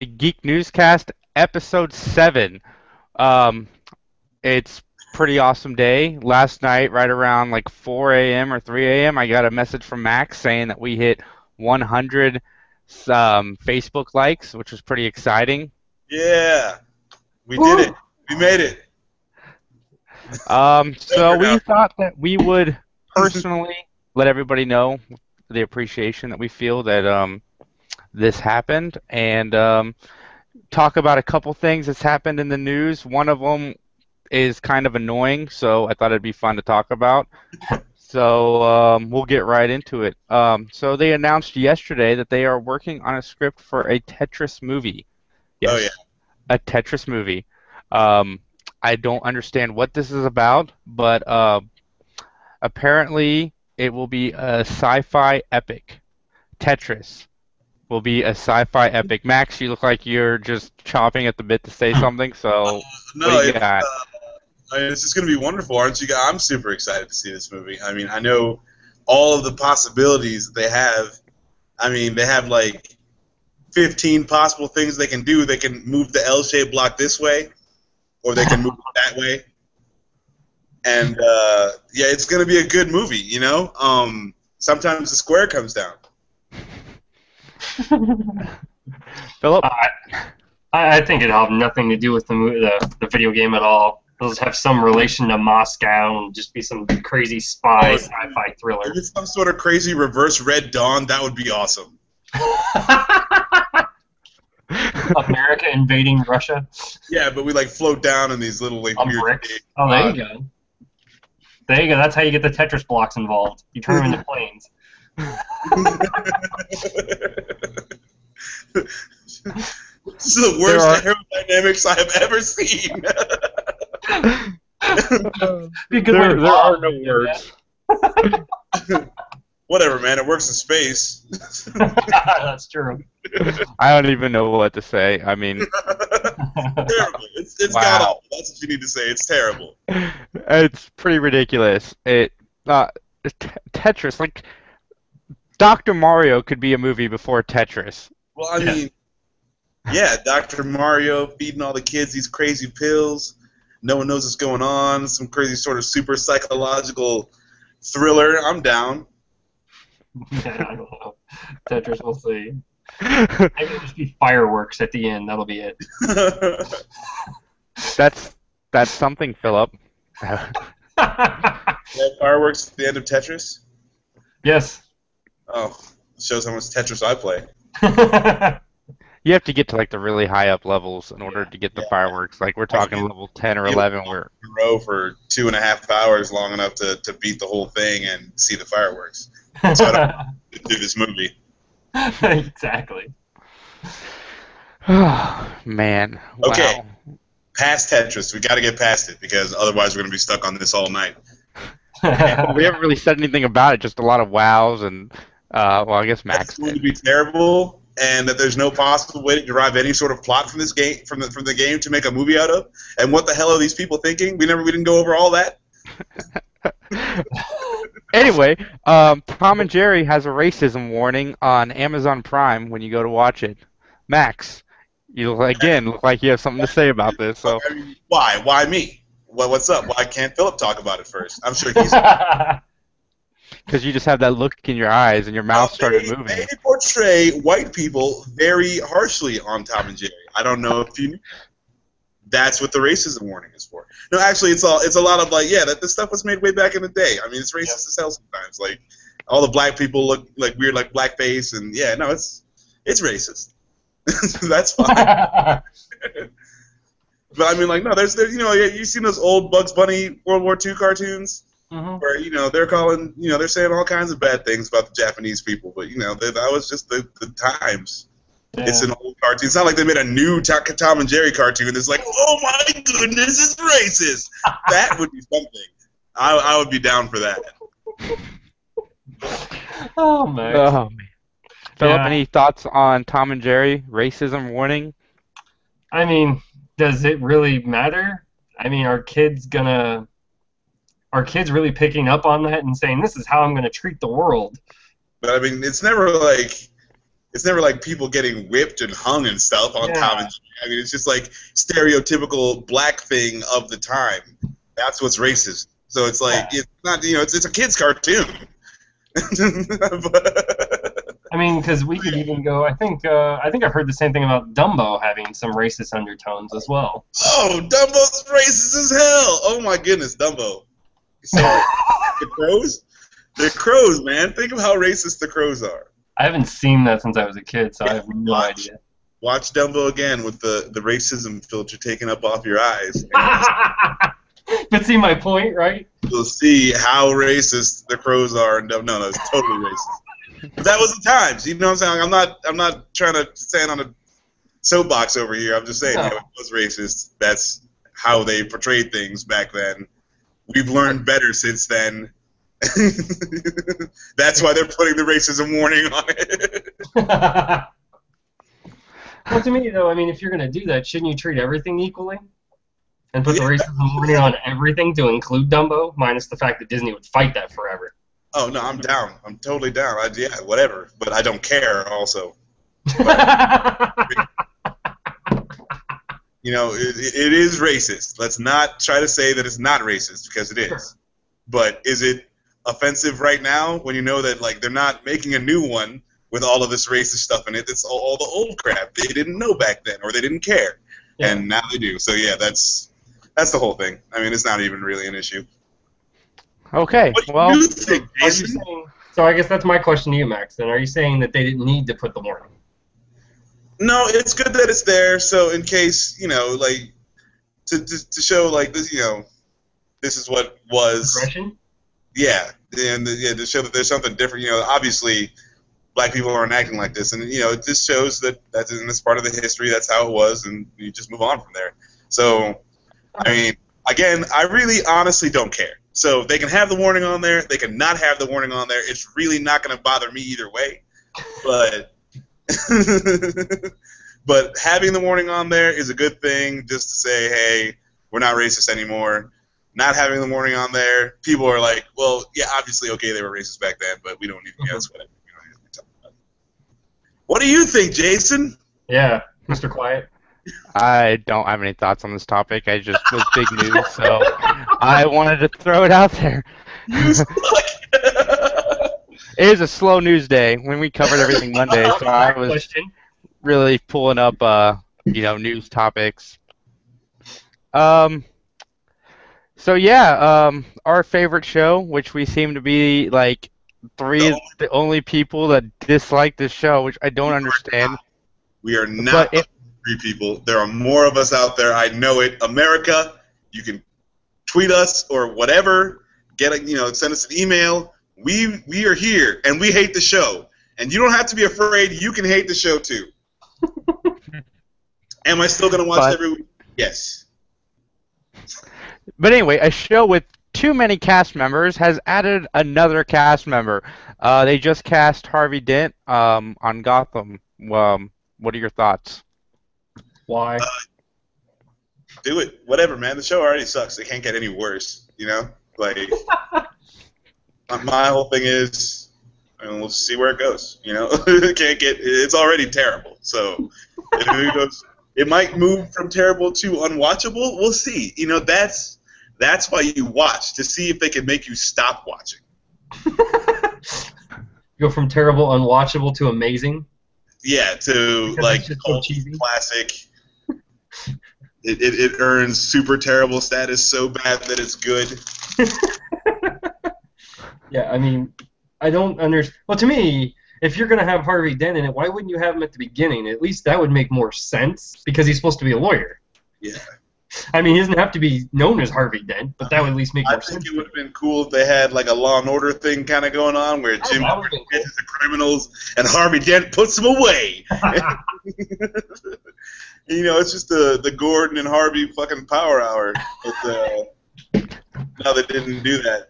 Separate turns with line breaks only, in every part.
Geek Newscast, episode 7. Um, it's pretty awesome day. Last night, right around like 4 a.m. or 3 a.m., I got a message from Max saying that we hit 100 Facebook likes, which was pretty exciting.
Yeah, we did it.
Woo!
We made it.
So
Over now.
we thought that we would personally let everybody know the appreciation that we feel that this happened, and talk about a couple things that's happened in the news. One of them is kind of annoying, so I thought it'd be fun to talk about. So we'll get right into it. So they announced yesterday that they are working on a script for a Tetris movie.
Oh yeah.
Yes, a Tetris movie. Um, I don't understand what this is about, but apparently it will be a sci-fi epic. Tetris will be a sci-fi epic. Max, you look like you're just chomping at the bit to say something, so what do
No,
you got?
this is going to be wonderful, aren't you guys? I'm super excited to see this movie. I mean, I know all of the possibilities that they have. I mean, they have like 15 possible things they can do. They can move the L-shaped block this way, or they can move it that way. And yeah, it's going to be a good movie. Sometimes the square comes down.
Philip?
I think it'll have nothing to do with the video game at all. It'll just have some relation to Moscow and just be some crazy spy sci-fi thriller.
If it's some sort of crazy reverse Red Dawn, that would be awesome.
America invading Russia.
Yeah, but we like float down in these little like
On
weird
bricks. Oh, there you go. There you go. That's how you get the Tetris blocks involved. You turn them into planes.
This is the worst aerodynamics I have ever seen.
Be a good way to
There are
bomb.
no words.
Whatever, man. It works in space.
That's true.
I don't even know what to say. I mean,
Terrible. It's
Wow.
god awful. That's what you need to say. It's terrible.
it's pretty ridiculous. Tetris, like Dr. Mario could be a movie before Tetris.
Well, I mean, yeah, Dr. Mario feeding all the kids these crazy pills. No one knows what's going on. Some crazy sort of super psychological thriller. I'm down.
Yeah, I don't know. Tetris, we'll see. Maybe it'll just be fireworks at the end. That'll be it.
That's something, Philip.
Yeah, fireworks at the end of Tetris?
Yes.
Oh, shows how much Tetris I play.
You have to get to like the really high up levels in order to get the fireworks. Like we're talking level 10 or 11 where
In a row for 2.5 hours, long enough to beat the whole thing and see the fireworks. So I don't do this movie.
Exactly.
man.
Okay.
Wow.
Past Tetris, we got to get past it because otherwise we're going to be stuck on this all night.
We haven't really said anything about it, just a lot of wows and well, I guess Max
It's going
did.
to be terrible, and that there's no possible way to derive any sort of plot from this game, from the game, to make a movie out of. And what the hell are these people thinking? We didn't go over all that.
Anyway, Tom and Jerry has a racism warning on Amazon Prime when you go to watch it. Max, you look like you have something to say about this. So
I mean, why? Why me? What's up? Why can't Philip talk about it first? I'm sure he's.
because you just have that look in your eyes and your mouth started moving.
They portray white people very harshly on Tom and Jerry. I don't know if you knew. That's what the racism warning is for. No, actually, it's a lot of like, yeah, that this stuff was made way back in the day. I mean, it's racist as hell sometimes. Like, all the black people look like weird, like blackface, and yeah, no, it's racist. That's fine. But I mean, like, no, there's you've seen those old Bugs Bunny World War II cartoons where they're calling, they're saying all kinds of bad things about the Japanese people, but that was just the times. Yeah. It's an old cartoon. It's not like they made a new Tom and Jerry cartoon. It's like, oh my goodness, it's racist. That would be something. I would be down for that.
Oh man.
Oh, man. Philip, any thoughts on Tom and Jerry racism warning?
I mean, does it really matter? I mean, are kids really picking up on that and saying, this is how I'm going to treat the world?
But I mean, it's never like it's never like people getting whipped and hung and stuff on Tom and Jerry. I mean, it's just like stereotypical black thing of the time. That's what's racist. So it's like it's not, you know, it's a kid's cartoon.
I mean, because we could even go. I think I've heard the same thing about Dumbo having some racist undertones as well.
Oh, Dumbo's racist as hell. Oh my goodness, Dumbo. So, the crows? The crows, man. Think of how racist the crows are.
I haven't seen that since I was a kid, so I have no idea.
Watch Dumbo again with the racism filter taken up off your eyes.
But see my point, right?
You'll see how racist the crows are. No, it's totally racist. But that was the times. You know what I'm saying? I'm not trying to stand on a soapbox over here. I'm just saying it was racist. That's how they portrayed things back then. We've learned better since then. That's why they're putting the racism warning on it.
Well, to me, though, I mean, if you're going to do that, shouldn't you treat everything equally? And put the racism warning on everything to include Dumbo, minus the fact that Disney would fight that forever.
Oh, no, I'm down. I'm totally down. Yeah, whatever. But I don't care also. You know, it is racist. Let's not try to say that it's not racist, because it is. Sure. But is it offensive right now when you know that, like, they're not making a new one with all of this racist stuff in it? It's all the old crap they didn't know back then, or they didn't care. Yeah. And now they do. So, yeah, that's the whole thing. I mean, it's not even really an issue.
Okay,
what do you think, Jason?
So I guess that's my question to you, Max. Then are you saying that they didn't need to put the warning?
No, it's good that it's there. So in case, you know, like to show like this, you know, this is what was.
Aggression?
Yeah, and to show that there's something different. You know, obviously, black people aren't acting like this, and you know, it just shows that that's part of the history. That's how it was, and you just move on from there. So, I mean, again, I really honestly don't care. So they can have the warning on there. They can not have the warning on there. It's really not going to bother me either way. But but having the warning on there is a good thing, just to say, hey, we're not racist anymore. Not having the warning on there, people are like, well, yeah, obviously, okay, they were racist back then, but we don't need to guess whatever. We don't need to talk about it. What do you think, Jason?
Yeah, Mr. Quiet.
I don't have any thoughts on this topic. I just was big news, so I wanted to throw it out there.
You suck.
It is a slow news day when we covered everything Monday, so I was really pulling up, you know, news topics. So yeah, our favorite show, which we seem to be like the only people that dislike this show, which I don't understand.
We are not three people. There are more of us out there. I know it. America, you can tweet us or whatever. Send us an email. We are here, and we hate the show. And you don't have to be afraid. You can hate the show too. Am I still gonna watch every week? Yes.
But anyway, a show with too many cast members has added another cast member. They just cast Harvey Dent on Gotham. What are your thoughts?
Why?
Do it. Whatever, man. The show already sucks. It can't get any worse, you know? Like, my whole thing is, I mean, we'll see where it goes, you know? It's already terrible. So, if it goes, it might move from terrible to unwatchable. We'll see. You know, that's why you watch, to see if they can make you stop watching.
Go from terrible, unwatchable to amazing?
Yeah, to because like cult classic. It earns super terrible status so bad that it's good.
Yeah, I mean, I don't understand. Well, to me, if you're going to have Harvey Dent in it, why wouldn't you have him at the beginning? At least that would make more sense, because he's supposed to be a lawyer.
Yeah.
I mean, he doesn't have to be known as Harvey Dent, but that would at least make more sense.
I think it would have been cool if they had like a Law and Order thing kind of going on, where Jim catches the criminals and Harvey Dent puts them away. You know, it's just the Gordon and Harvey fucking power hour. But no, they didn't do that.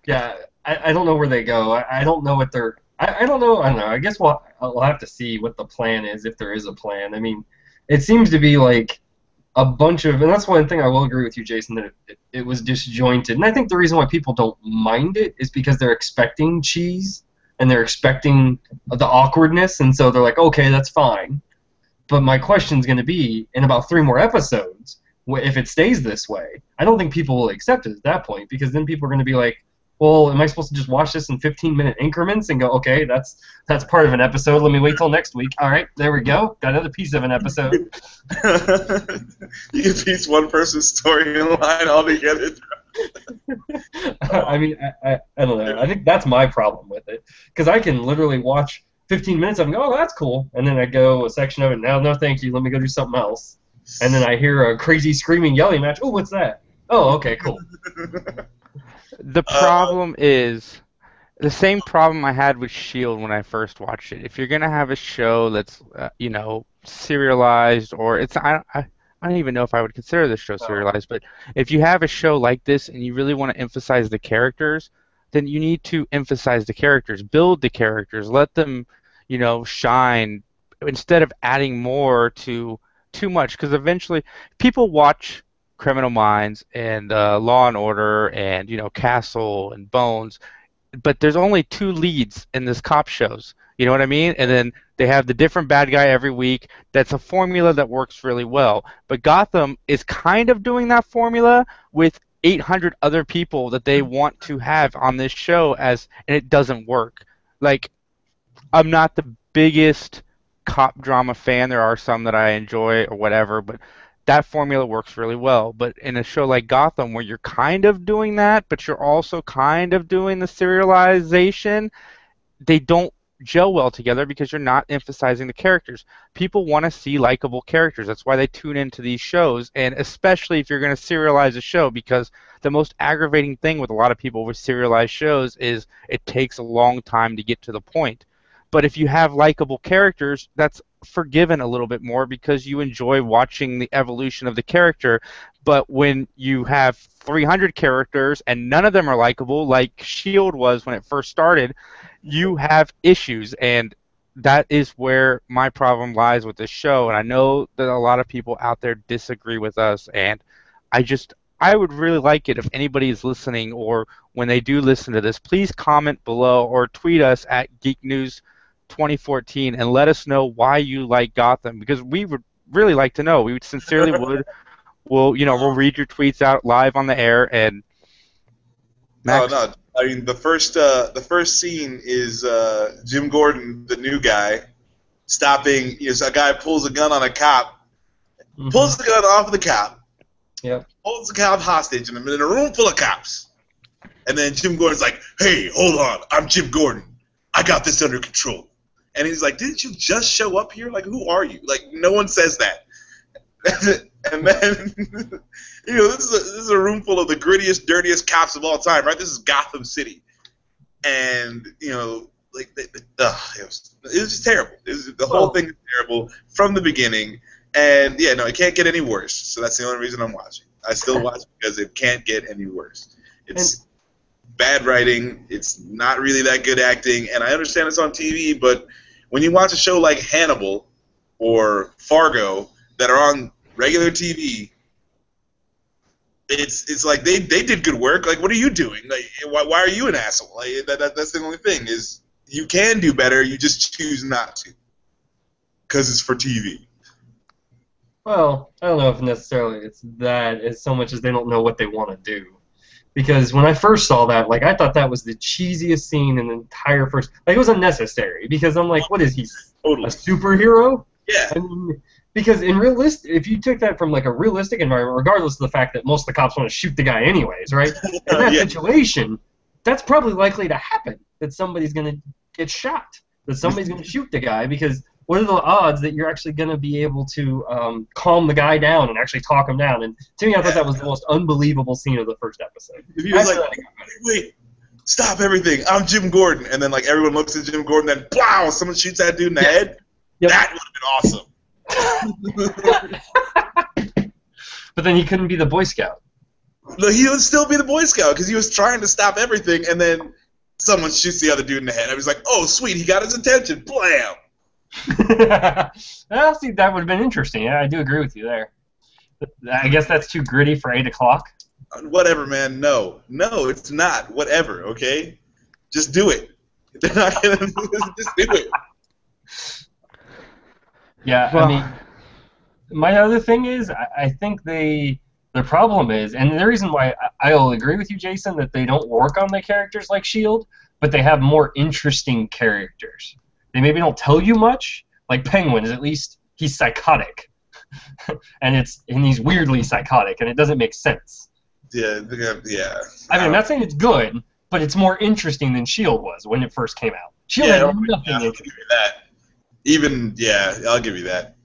Yeah, I don't know where they go. I don't know what they're. I don't know. I guess we'll have to see what the plan is, if there is a plan. I mean, it seems to be like a bunch of, and that's one thing I will agree with you, Jason, that it was disjointed. And I think the reason why people don't mind it is because they're expecting cheese. and they're expecting the awkwardness, and so they're like, okay, that's fine. But my question's going to be, in about 3 more episodes, if it stays this way, I don't think people will accept it at that point, because then people are going to be like, well, am I supposed to just watch this in 15-minute increments and go, okay, that's part of an episode. Let me wait till next week. All right, there we go. Got another piece of an episode.
You can piece one person's storyline all together.
I mean, I don't know. I think that's my problem with it, because I can literally watch 15 minutes of it and go, oh, that's cool. And then I go a section of it, no, thank you. Let me go do something else. And then I hear a crazy screaming, yelling match. Oh, what's that? Oh, okay, cool.
The problem is the same problem I had with Shield when I first watched it. If you're gonna have a show that's serialized, or I don't even know if I would consider this show serialized, but if you have a show like this and you really want to emphasize the characters, then you need to emphasize the characters, build the characters, let them shine, instead of adding more to too much, because eventually people watch Criminal Minds and Law and Order and Castle and Bones, but there's only 2 leads in this cop shows. You know what I mean? And then they have the different bad guy every week. That's a formula that works really well. But Gotham is kind of doing that formula with 800 other people that they want to have on this show, and it doesn't work. Like, I'm not the biggest cop drama fan. There are some that I enjoy or whatever, but that formula works really well. But in a show like Gotham, where you're kind of doing that, but you're also kind of doing the serialization, they don't gel well together because you're not emphasizing the characters. People want to see likable characters. That's why they tune into these shows, and especially if you're going to serialize a show, because the most aggravating thing with a lot of people with serialized shows is it takes a long time to get to the point. But if you have likable characters, that's forgiven a little bit more because you enjoy watching the evolution of the character. But when you have 300 characters and none of them are likable, like Shield was when it first started, you have issues, and that is where my problem lies with this show. And I know that a lot of people out there disagree with us, and I would really like it if anybody is listening, or when they do listen to this, please comment below or tweet us at Geek News 2014 and let us know why you like Gotham, because we would really like to know. We sincerely would. We'll read your tweets out live on the air. And Max?
No. I mean, the first scene is Jim Gordon, the new guy, stopping. A guy pulls a gun on a cop, pulls the gun off of the cop, holds the cop hostage, and I'm in a room full of cops. And then Jim Gordon's like, "Hey, hold on, I'm Jim Gordon. I got this under control." And he's like, "Didn't you just show up here? Like, who are you?" Like, no one says that. And then, this is a room full of the grittiest, dirtiest cops of all time, right? This is Gotham City. And, it was just terrible. The whole thing is terrible from the beginning. And, it can't get any worse. So that's the only reason I'm watching. I still watch because it can't get any worse. It's bad writing. It's not really that good acting. And I understand it's on TV, but when you watch a show like Hannibal or Fargo that are on regular TV, it's like they did good work. Like, what are you doing? Like, why are you an asshole? Like, that's the only thing, is you can do better. You just choose not to because it's for TV.
Well, I don't know if necessarily it's that as so much as they don't know what they want to do. Because when I first saw that, I thought that was the cheesiest scene in the entire first. It was unnecessary, because I'm like, what is he?
Totally.
A superhero?
Yeah.
I mean, because if you took that from a realistic environment, regardless of the fact that most of the cops want to shoot the guy anyways, right? In that situation, that's probably likely to happen, that somebody's going to get shot, that somebody's going to shoot the guy, because what are the odds that you're actually going to be able to calm the guy down and actually talk him down? And to me, I thought that was the most unbelievable scene of the first episode.
If he was like, wait, stop everything, I'm Jim Gordon, and then everyone looks at Jim Gordon, then pow, someone shoots that dude in the head, that would have been awesome.
But then he couldn't be the Boy Scout.
No, he would still be the Boy Scout because he was trying to stop everything, and then someone shoots the other dude in the head. I was like, oh, sweet, he got his attention. Blam!
Well, see, that would have been interesting. Yeah, I do agree with you there. I guess that's too gritty for 8 o'clock.
Whatever, man. No, it's not. Whatever, okay? Just do it. They're not gonna just do it.
Yeah, I
Well,
mean, my other thing is, I think the problem is, and the reason why I'll agree with you, Jason, that they don't work on the characters like Shield, but they have more interesting characters. They maybe don't tell you much. Like Penguin is at least he's psychotic, and he's weirdly psychotic, and it doesn't make sense.
Yeah.
I mean, I'm not saying it's good, but it's more interesting than Shield was when it first came out. Shield had nothing
I'll
interesting.
give you that. I'll give you that.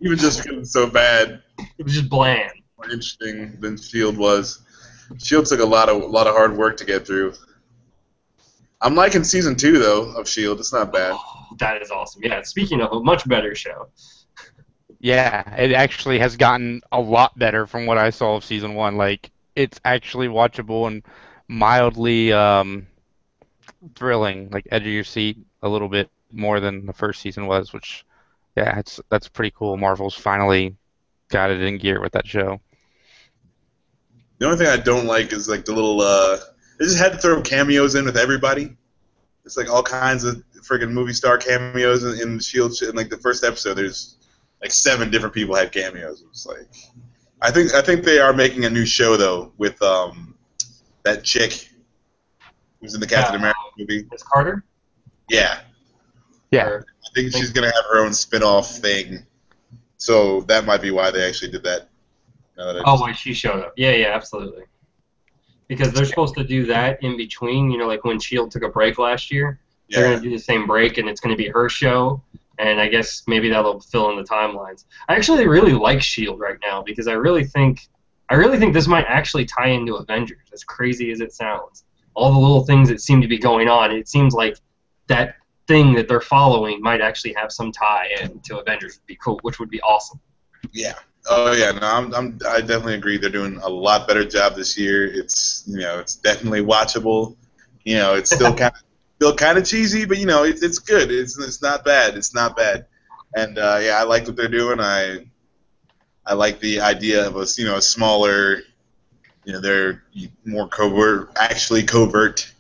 Even just because it's so bad,
It was just bland.
more interesting than Shield was. Shield took a lot of hard work to get through. I'm liking season 2 though of Shield. It's not bad.
Oh, that is awesome. Yeah, speaking of a much better show.
yeah, it actually has gotten a lot better from what I saw of season 1. Like, it's actually watchable and mildly thrilling, like edge of your seat a little bit more than the first season was, which, yeah, that's pretty cool. Marvel's finally got it in gear with that show.
The only thing I don't like is like the little. They just had to throw cameos in with everybody. It's like all kinds of friggin' movie star cameos in the Shield. In like the first episode, there's like 7 different people had cameos. It was like, I think they are making a new show though with that chick who's in the Captain America movie.
Miss Carter?
Yeah,
Yeah.
Or-
I think she's gonna have her own spin-off thing. So that might be why they actually did that. Now that I
Oh,
just-
wait, she showed up. Yeah, absolutely. Because they're supposed to do that in between, like when Shield took a break last year. They're
yeah.
going to do the same break, and it's going to be her show, and I guess maybe that'll fill in the timelines. I actually really like Shield right now because I really think this might actually tie into Avengers, as crazy as it sounds. All the little things that seem to be going on, it seems like that thing that they're following might actually have some tie in to Avengers, would be cool, which would be awesome.
Yeah. Oh yeah. No, I definitely agree. They're doing a lot better job this year. It's it's definitely watchable. It's still kind of cheesy, but it's good. It's not bad. It's not bad. And yeah, I like what they're doing. I like the idea of a smaller. They're more covert, actually covert,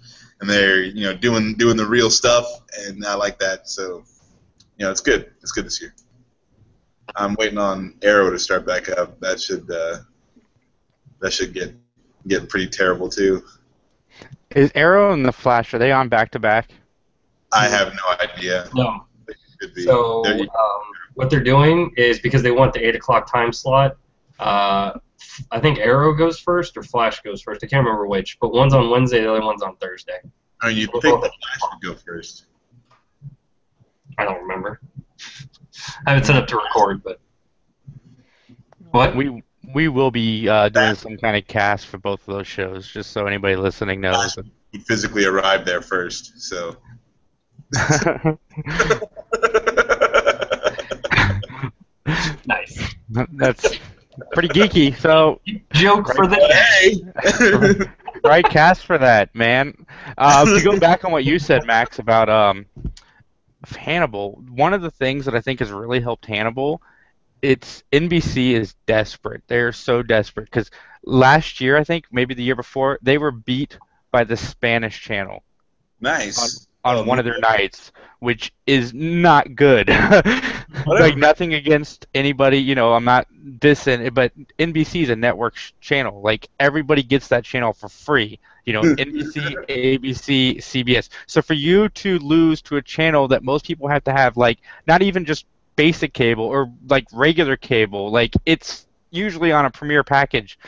and they're doing the real stuff, and I like that. So it's good. It's good this year. I'm waiting on Arrow to start back up. That should get pretty terrible too.
Is Arrow and the Flash, are they on back to back?
I have no idea.
No.
They could be.
So
They're-
what they're doing is because they want the 8 o'clock time slot. I think Arrow goes first or Flash goes first. I can't remember which, but one's on Wednesday, the other one's on Thursday.
I mean, you'd think the Flash would go first.
I don't remember. I haven't set up to record, but what?
We will be doing some kind of cast for both of those shows, just so anybody listening knows.
You'd physically arrive there first, so.
Nice.
That's pretty geeky. So,
Joke for the
Hey.
right cast for that, man. To go back on what you said, Max, about Hannibal, one of the things that I think has really helped Hannibal, it's NBC is desperate. They're so desperate because last year, I think, maybe the year before, they were beat by the Spanish channel
Nice.
on one of their nights, which is not good. Like, nothing against anybody, I'm not dissing it, but NBC is a network channel. Like, everybody gets that channel for free. NBC, ABC, CBS. So for you to lose to a channel that most people have to have, like, not even just basic cable or like regular cable, like, it's usually on a premiere package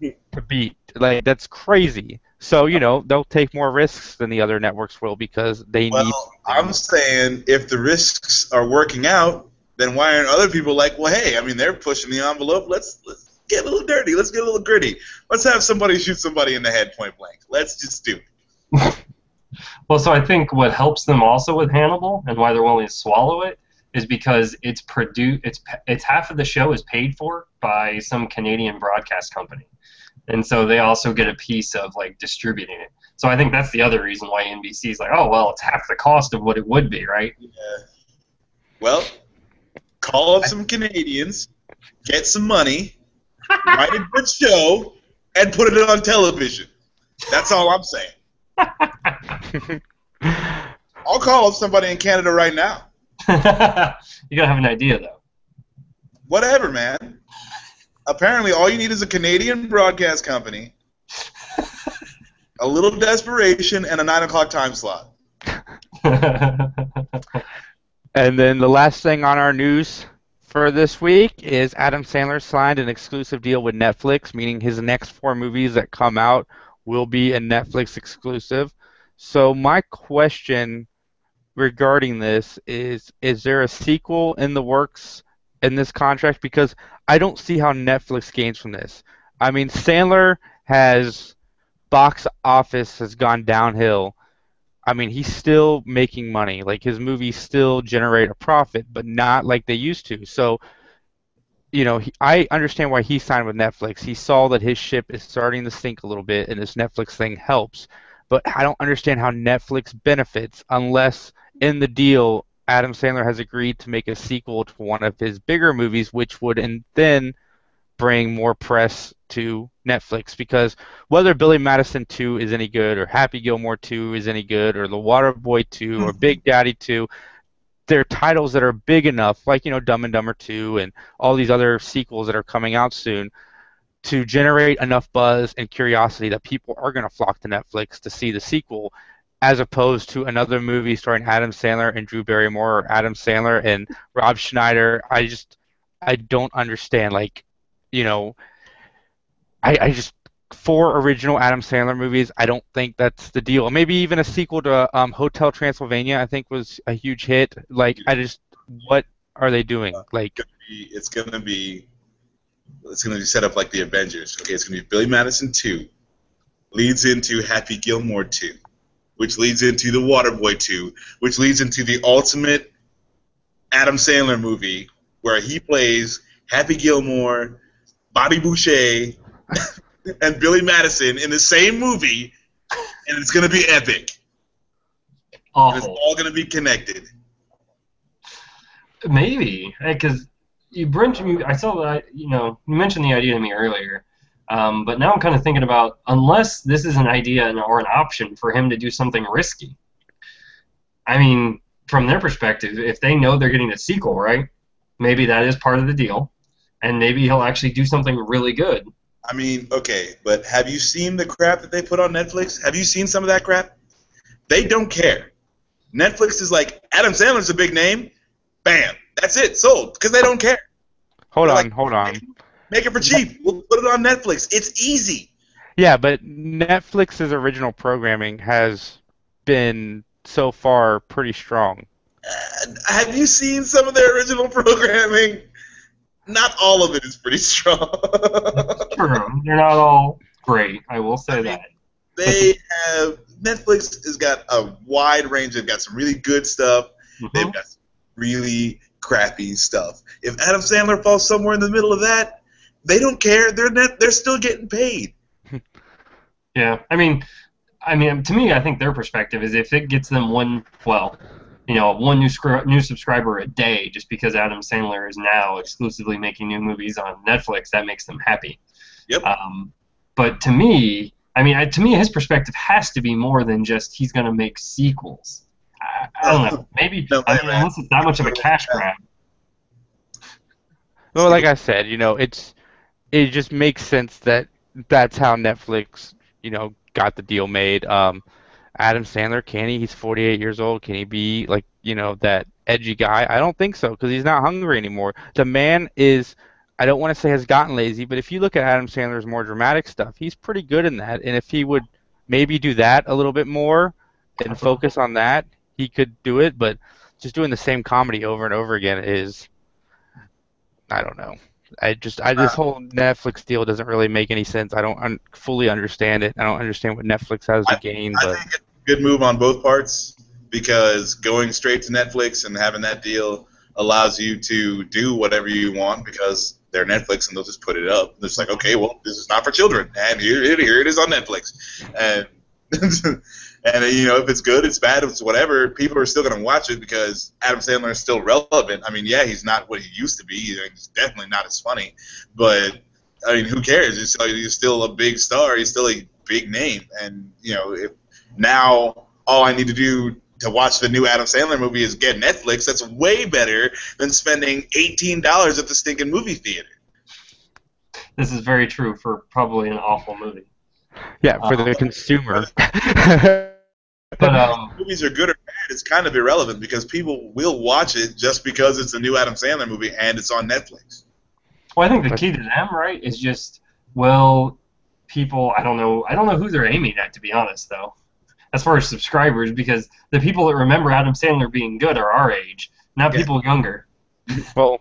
to beat. Like, that's crazy. So, they'll take more risks than the other networks will because they need.
Well, I'm saying if the risks are working out, then why aren't other people like, well, hey, I mean, they're pushing the envelope. Let's get a little dirty. Let's get a little gritty. Let's have somebody shoot somebody in the head point blank. Let's just do it.
Well, so I think what helps them also with Hannibal and why they're willing to swallow it is because it's half of the show is paid for by some Canadian broadcast company. And so they also get a piece of like distributing it. So I think that's the other reason why NBC is like, oh, well, it's half the cost of what it would be, right?
Yeah. Well, call up some Canadians, get some money, write a good show, and put it on television. That's all I'm saying. I'll call up somebody in Canada right now.
You gotta have an idea though.
Whatever, man. Apparently, all you need is a Canadian broadcast company, a little desperation, and a 9 o'clock time slot.
And then the last thing on our news for this week is Adam Sandler signed an exclusive deal with Netflix, meaning his next 4 movies that come out will be a Netflix exclusive. So my question regarding this is there a sequel in the works in this contract? Because I don't see how Netflix gains from this. I mean, Sandler has box office has gone downhill. I mean, he's still making money. Like his movies still generate a profit, but not like they used to. So, I understand why he signed with Netflix. He saw that his ship is starting to sink a little bit, and this Netflix thing helps. But I don't understand how Netflix benefits unless in the deal Adam Sandler has agreed to make a sequel to one of his bigger movies, which would and then bring more press to Netflix. Because whether Billy Madison 2 is any good, or Happy Gilmore 2 is any good, or The Waterboy 2, or Big Daddy 2, they're titles that are big enough, like Dumb and Dumber 2 and all these other sequels that are coming out soon, to generate enough buzz and curiosity that people are going to flock to Netflix to see the sequel, as opposed to another movie starring Adam Sandler and Drew Barrymore, or Adam Sandler and Rob Schneider. I don't understand. Like, you know, I just 4 original Adam Sandler movies. I don't think that's the deal. Maybe even a sequel to Hotel Transylvania, I think was a huge hit. Like, what are they doing? Like,
It's gonna be set up like the Avengers. Okay, it's gonna be Billy Madison 2, leads into Happy Gilmore 2, which leads into The Waterboy 2, which leads into the ultimate Adam Sandler movie where he plays Happy Gilmore, Bobby Boucher, and Billy Madison in the same movie, and it's gonna be epic. And it's all gonna be connected.
Maybe, because I saw that you mentioned the idea to me earlier, but now I'm kind of thinking about, unless this is an idea or an option for him to do something risky. I mean, from their perspective, if they know they're getting a sequel, right? Maybe that is part of the deal, and maybe he'll actually do something really good.
I mean, okay, but have you seen the crap that they put on Netflix? Have you seen some of that crap? They don't care. Netflix is like, Adam Sandler's a big name. Bam. That's it. Sold. Because they don't care.
Hold on.
Make it for cheap. We'll put it on Netflix. It's easy.
Yeah, but Netflix's original programming has been so far pretty strong.
Have you seen some of their original programming? Not all of it is pretty strong.
True. They're not all great. I will say that.
Netflix has got a wide range. They've got some really good stuff. Mm-hmm. They've got some really crappy stuff. If Adam Sandler falls somewhere in the middle of that, they don't care. They're still getting paid.
Yeah, I mean, to me, I think their perspective is if it gets them one new subscriber a day, just because Adam Sandler is now exclusively making new movies on Netflix, that makes them happy.
Yep.
But to me, his perspective has to be more than just he's going to make sequels. I don't know. Maybe unless it's that much of a cash grab.
Well, like I said, it just makes sense that that's how Netflix, got the deal made. Adam Sandler, can he? He's 48 years old. Can he be like, that edgy guy? I don't think so, because he's not hungry anymore. The man is, I don't want to say has gotten lazy, but if you look at Adam Sandler's more dramatic stuff, he's pretty good in that. And if he would maybe do that a litlittle bit more and focus on that, he could do it. But just doing the same comedy over and over again is, I don't know. This whole Netflix deal doesn't really make any sense. I don't fully understand it. I don't understand what Netflix has to gain.
I think it's a good move on both parts, because going straight to Netflix and having that deal allows you to do whatever you want, because they're Netflix and they'll just put it up. It's like, okay, well, this is not for children, and here it is on Netflix. And if it's good, it's bad, it's whatever, people are still going to watch it because Adam Sandler is still relevant. I mean, yeah, he's not what he used to be. He's definitely not as funny. But, I mean, who cares? He's still a big star. He's still a big name. And, if now all I need to do to watch the new Adam Sandler movie is get Netflix. That's way better than spending $18 at the stinking movie theater.
This is very true for probably an awful movie.
Yeah, for the consumer.
But
movies are good or bad, it's kind of irrelevant because people will watch it just because it's a new Adam Sandler movie and it's on Netflix.
well, I think the key to them, right, is just people. I don't know who they're aiming at, to be honest, though. As far as subscribers, because the people that remember Adam Sandler being good are our age, not people younger.
Well,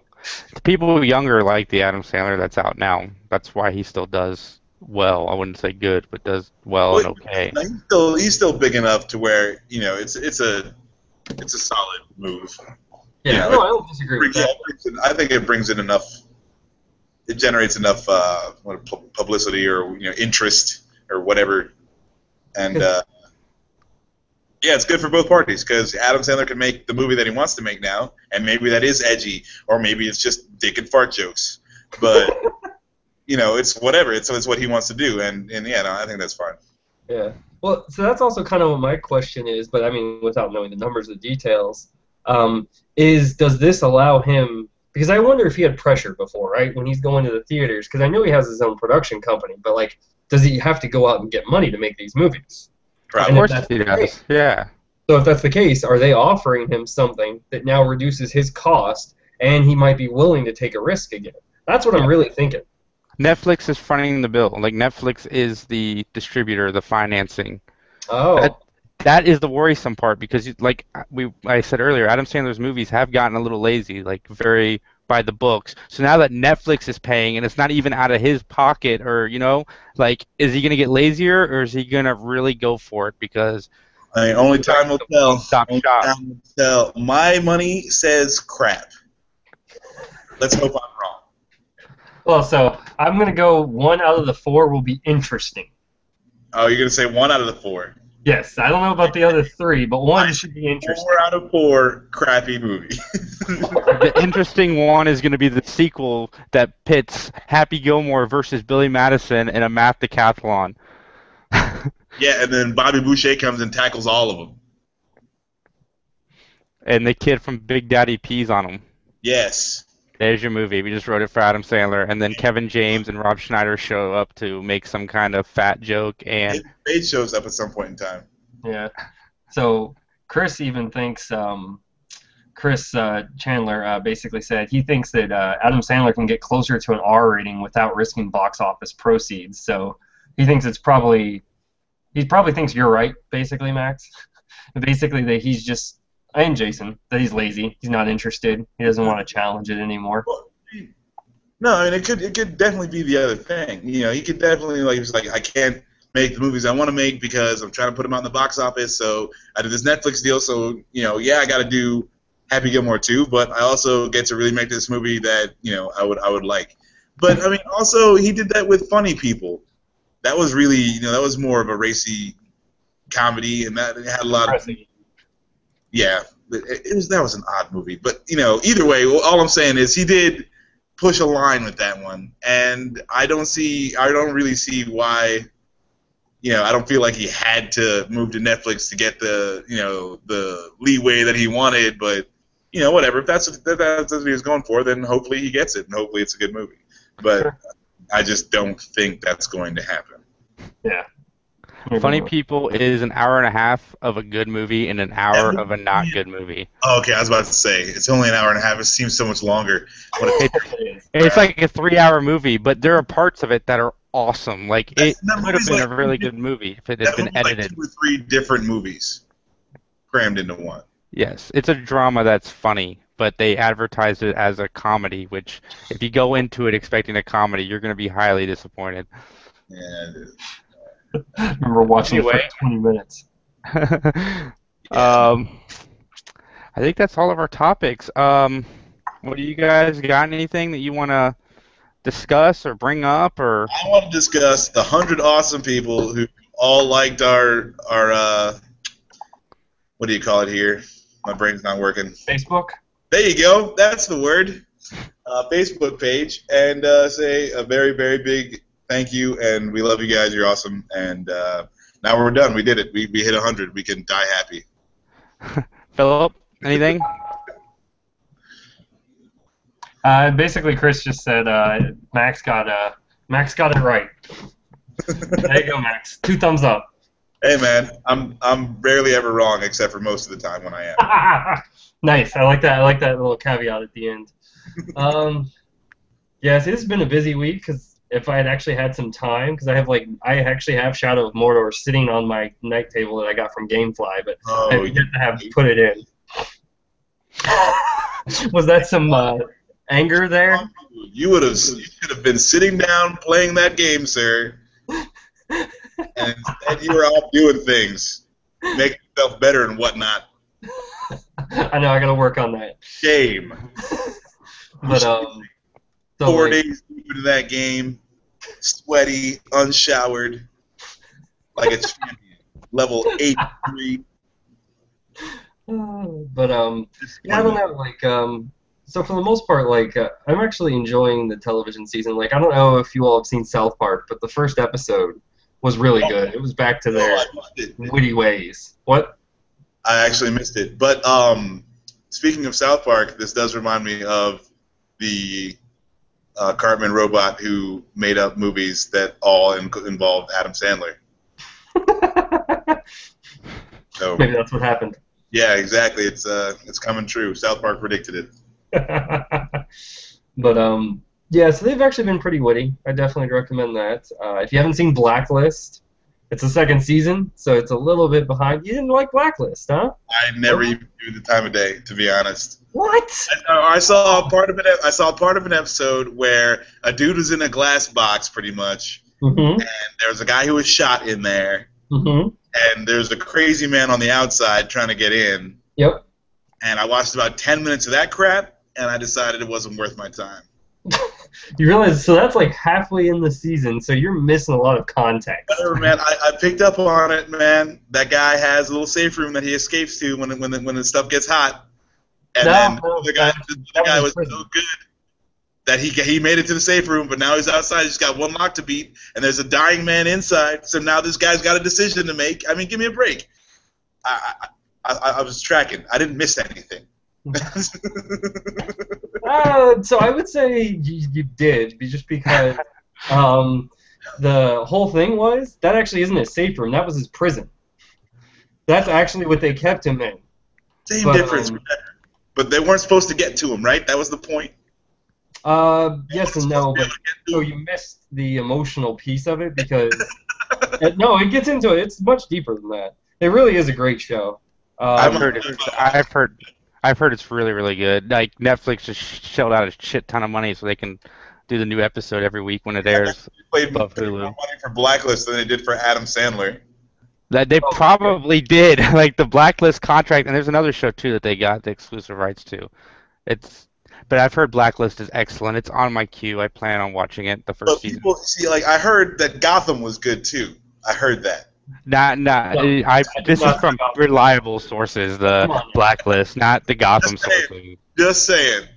the people younger like the Adam Sandler that's out now. That's why he still does well. I wouldn't say good, but does well and okay.
He's still big enough to where it's a solid move.
Yeah, no, I don't disagree with that.
I think it brings in enough. It generates enough publicity or interest or whatever, and yeah, it's good for both parties because Adam Sandler can make the movie that he wants to make now, and maybe that is edgy, or maybe it's just dick and fart jokes. But it's whatever. It's what he wants to do, and yeah, no, I think that's fine.
Yeah. Well, so that's also kind of what my question is, but I mean, without knowing the numbers or details, does this allow him? Because I wonder if he had pressure before, right? When he's going to the theaters, because I know he has his own production company, but like, does he have to go out and get money to make these movies?
Of course he does. Yeah.
So if that's the case, are they offering him something that now reduces his cost, and he might be willing to take a risk again? That's what I'm really thinking.
Netflix is fronting the bill. Like, Netflix is the distributor, the financing.
Oh.
That is the worrisome part because, like I said earlier, Adam Sandler's movies have gotten a little lazy, like very by the books. So now that Netflix is paying and it's not even out of his pocket, or like, is he gonna get lazier or is he gonna really go for it? Because
only time will tell.
Stop shop.
Time will tell. My money says crap. Let's hope I'm wrong.
Well, so I'm gonna go 1 out of the 4 will be interesting.
Oh, you're gonna say 1 out of the 4.
Yes, I don't know about the other 3, but 1 should be interesting.
4 out of 4, crappy movie.
The interesting one is going to be the sequel that pits Happy Gilmore versus Billy Madison in a math decathlon.
Yeah, and then Bobby Boucher comes and tackles all of them.
And the kid from Big Daddy pees on him.
Yes.
There's your movie. We just wrote it for Adam Sandler, and then Kevin James and Rob Schneider show up to make some kind of fat joke, and
Page shows up at some point in time.
Yeah. So Chris even thinks Chris Chandler basically said he thinks that Adam Sandler can get closer to an R rating without risking box office proceeds. So he thinks he probably thinks you're right, basically, Max. Basically that he's just. And Jason, that he's lazy. He's not interested. He doesn't want to challenge it anymore.
Well, no, I mean it could definitely be the other thing. He could definitely I can't make the movies I want to make because I'm trying to put them out in the box office. So I did this Netflix deal. So yeah, I got to do Happy Gilmore 2, but I also get to really make this movie that I would like. But I mean, also he did that with Funny People. That was really that was more of a racy comedy, and that had a lot of. Yeah, that was an odd movie, but either way, all I'm saying is he did push a line with that one, and I don't really see why. I don't feel like he had to move to Netflix to get the leeway that he wanted, but whatever. If that's what he was going for, then hopefully he gets it, and hopefully it's a good movie. But sure. I just don't think that's going to happen.
Yeah.
Funny People is an hour and a half of a good movie and an hour of a not good movie.
Oh, okay, I was about to say it's only an hour and a half. It seems so much longer.
It's like a 3-hour movie, but there are parts of it that are awesome. Like it would have been a really good movie if it had been edited.
Like 2 or 3 different movies crammed into one.
Yes, it's a drama that's funny, but they advertise it as a comedy, which if you go into it expecting a comedy, you're going to be highly disappointed.
Yeah, it is.
I remember watching it for 20 minutes.
I think that's all of our topics. What do you guys got? Anything that you want to discuss or bring up? Or
I want to discuss the 100 awesome people who all liked our what do you call it here? My brain's not working.
Facebook?
There you go. That's the word. Facebook page, and say a very, very big thank you, and we love you guys. You're awesome. And now we're done. We did it. We hit 100. We can die happy.
Philip, anything?
Basically, Chris just said Max got it right. There you go, Max. 2 thumbs up.
Hey man, I'm rarely ever wrong except for most of the time when I am.
Nice. I like that. I like that little caveat at the end. Um, yeah, see, this has been a busy week because if I had actually had some time, because I actually have Shadow of Mordor sitting on my night table that I got from GameFly, but I
Oh,
have yet to have put it in. Was that some anger there?
you should have been sitting down playing that game, sir. And instead you were out doing things, making yourself better and whatnot.
I know I got to work on that.
Shame.
But so
4 days deep into that game, sweaty, unshowered, like a champion, level 83.
But yeah, I don't know. So for the most part, I'm actually enjoying the television season. Like, I don't know if you all have seen South Park, but the first episode was really good. It was back to their
I missed it.
witty ways. What?
I actually missed it. But speaking of South Park, this does remind me of the Cartman robot who made up movies that all involved Adam Sandler. So
Maybe that's what happened.
yeah, exactly. It's coming true. South Park predicted it.
But yeah, so they've actually been pretty witty. I definitely recommend that. If you haven't seen Blacklist, it's the second season, so it's a little bit behind. You didn't like Blacklist, huh?
I never even knew the time of day, to be honest.
What?
I saw part of it. I saw part of an episode where a dude was in a glass box, pretty much,
Mm-hmm.
and there was a guy who was shot in there,
Mm-hmm.
and there's a crazy man on the outside trying to get in.
Yep.
And I watched about 10 minutes of that crap, and I decided it wasn't worth my time.
You realize, so that's like halfway in the season, so you're missing a lot of context.
Whatever, man. I picked up on it, man. That guy has a little safe room that he escapes to when the stuff gets hot. And then the guy was so good that he made it to the safe room, but now he's outside. He's got one lock to beat, and there's a dying man inside. So now this guy's got a decision to make. I mean, give me a break. I was tracking. I didn't miss anything.
So I would say you did, just because the whole thing was that actually isn't his safe room. That was his prison. That's actually what they kept him in.
Same difference. But they weren't supposed to get to him, right? That was the point.
Yes and no, but so you missed the emotional piece of it because no, it gets into it. It's much deeper than that. It really is a great show.
I've heard it's really, really good. Like Netflix just shelled out a shit ton of money so they can do the new episode every week when it airs.
They paid
above
more
Hulu.
money for Blacklist than they did for Adam Sandler.
That they probably did, like the Blacklist contract, and there's another show too that they got the exclusive rights to. But I've heard Blacklist is excellent. It's on my queue. I plan on watching it the first
But
season.
people see, like, I heard that Gotham was good too. I heard that.
This is from reliable sources. The Blacklist, not the Gotham sources.
Just saying.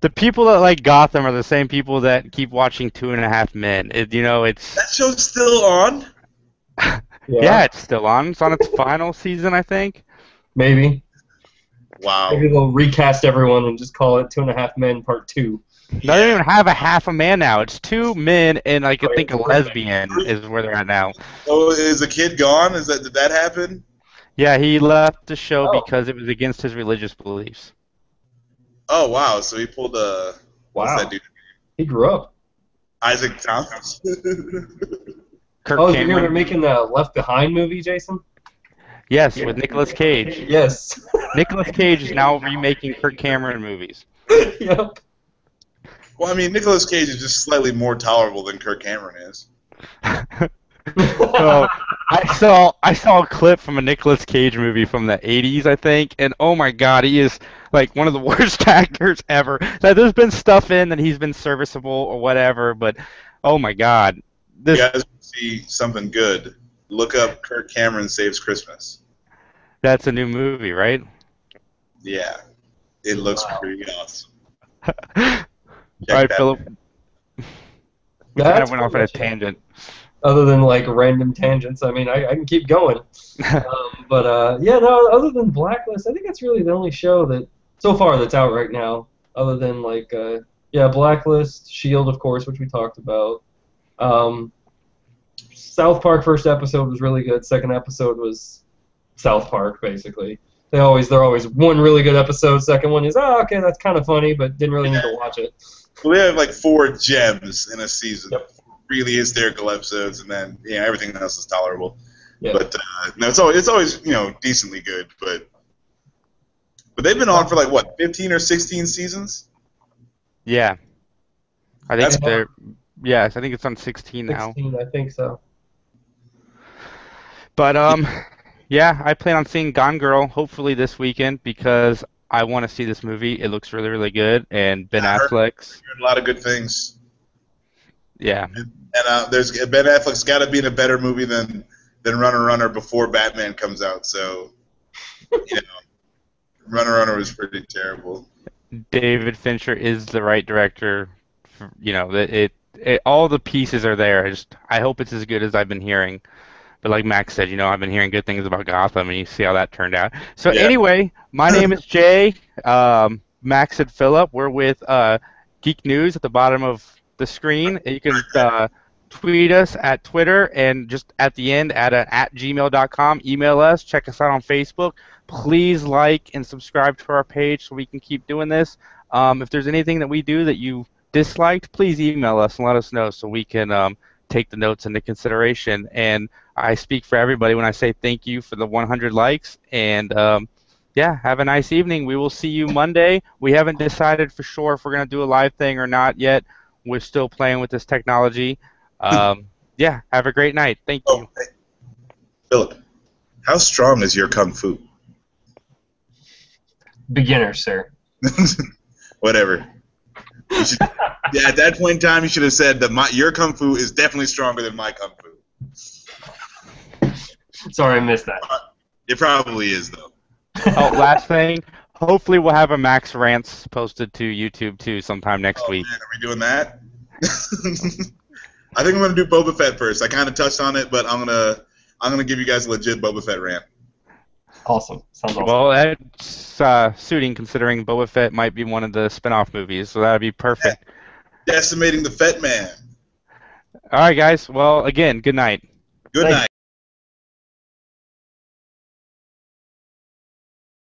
The people that like Gotham are the same people that keep watching Two and a Half Men. It's
That show's still on?
yeah, it's still on. It's on its final season, I think.
Maybe.
Wow.
Maybe they'll recast everyone and just call it 2.5 Men Part 2.
They don't even have a half a man now. It's 2 men and I think a lesbian is where they're at now.
Oh, is the kid gone? Did that happen?
Yeah, he left the show because it was against his religious beliefs.
Oh wow! So he pulled a what's that dude?
He grew up.
Isaac Thomas.
Kirk
you
Cameron.
were making the Left Behind movie, Jason?
Yes, with Nicolas Cage.
Yes.
Nicolas Cage is now remaking Kirk Cameron movies.
Yep.
Well, I mean, Nicolas Cage is just slightly more tolerable than Kirk Cameron is.
So, I saw a clip from a Nicolas Cage movie from the 80s, I think, and oh my god, he is like one of the worst actors ever. Now, there's been stuff in that he's been serviceable or whatever, but oh my god.
You guys see something good. Look up Kirk Cameron Saves Christmas.
That's a new movie, right?
Yeah. It looks pretty awesome.
All right, Philip. We kind of went off on a tangent.
other than like random tangents. I mean, I can keep going. Yeah, no. Other than Blacklist, I think that's really the only show that so far that's out right now. Other than like, yeah, Blacklist, Shield, of course, which we talked about. Um, South Park first episode was really good. Second episode was South Park, basically. They're always one really good episode. Second one is, oh, okay, that's kind of funny, but didn't really need to watch it.
Well, they have like 4 gems in a season.
Yep.
Really hysterical episodes, and then everything else is tolerable.
Yep.
But no, it's always decently good. But they've been on for like what 15 or 16 seasons.
Yeah, I think
That's
they're. Yes, I think it's on 16 now.
16, I think so.
But yeah, I plan on seeing Gone Girl hopefully this weekend because I want to see this movie. It looks really, really good, and Ben Affleck's.
Heard a lot of good things.
Yeah.
And there's Ben Affleck's got to be in a better movie than Runner before Batman comes out. So, Runner was pretty terrible.
David Fincher is the right director. All the pieces are there. I hope it's as good as I've been hearing. But like Max said, I've been hearing good things about Gotham, and you see how that turned out. So anyway, my name is Jay. Max and Philip. We're with Geek News at the bottom of the screen. You can tweet us at Twitter, and just at the end at gmail.com. Email us. Check us out on Facebook. Please like and subscribe to our page so we can keep doing this. If there's anything that we do that you disliked, please email us and let us know so we can take the notes into consideration. And I speak for everybody when I say thank you for the 100 likes. And have a nice evening. We will see you Monday. We haven't decided for sure if we're going to do a live thing or not yet. We're still playing with this technology. Have a great night. Thank you.
Hey, Philip, how strong is your kung fu?
Beginner, sir.
Whatever. At that point in time, you should have said that your kung fu is definitely stronger than my kung fu.
Sorry, I missed that.
It probably is, though.
Last thing. Hopefully we'll have a Max Rants posted to YouTube, too, sometime next week.
Man, are we doing that? I think I'm going to do Boba Fett first. I kind of touched on it, but I'm gonna give you guys a legit Boba Fett rant.
Awesome. Sounds awesome.
Well, that's suiting considering Boba Fett might be one of the spin-off movies, so that would be perfect.
Decimating the Fett Man.
All right, guys. Well, again, good night.
Good night.